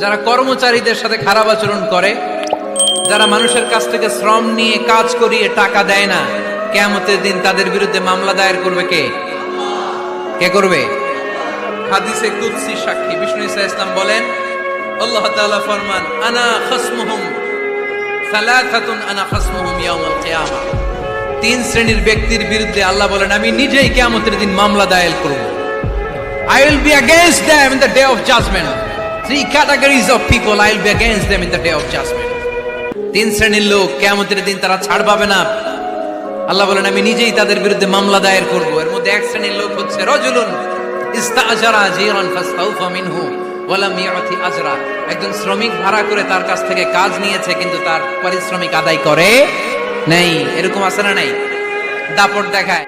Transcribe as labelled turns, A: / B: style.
A: যারা কর্মচারীদের সাথে খারাপ আচরণ করে, যারা মানুষের কাছ থেকে শ্রম নিয়ে কাজ করিয়ে টাকা দেয় না, কিয়ামতের দিন তাদের বিরুদ্ধে মামলা দায়ের করবে কে? কে করবে? হাদিসে কুদসি সাক্ষী বিষ্ণু ঈসা ইসলাম বলেন, আল্লাহ তাআলা ফরমান, আনা খাসমুহুম সালাসাতুন আনা খাসমুহুম ইয়াউমাল কিয়ামা। তিন শ্রেণীর ব্যক্তির বিরুদ্ধে আল্লাহ বলেন, আমি নিজেই কিয়ামতের দিন মামলা দায়ের করব। I will be against them in the day of judgment. Three categories of people I will be against them in the day of judgment. তিন শ্রেণীর লোক কিয়ামতের দিন তারা ছাড় পাবে না। আল্লাহ বলেন, আমি নিজেই তাদের বিরুদ্ধে মামলা দায়ের করব। এর মধ্যে এক শ্রেণীর লোক হচ্ছে রাজুলুন ইস্তাজারা জিরান ফাস্তাউফা মিনহু ওয়া লাম ইয়াতি আজরা। একজন শ্রমিক ভাড়া করে তার কাছ থেকে কাজ নিয়েছে, কিন্তু তার পারিশ্রমিক আদায় করে নাই। এরকম আছে না নাই? দাপট দেখায়।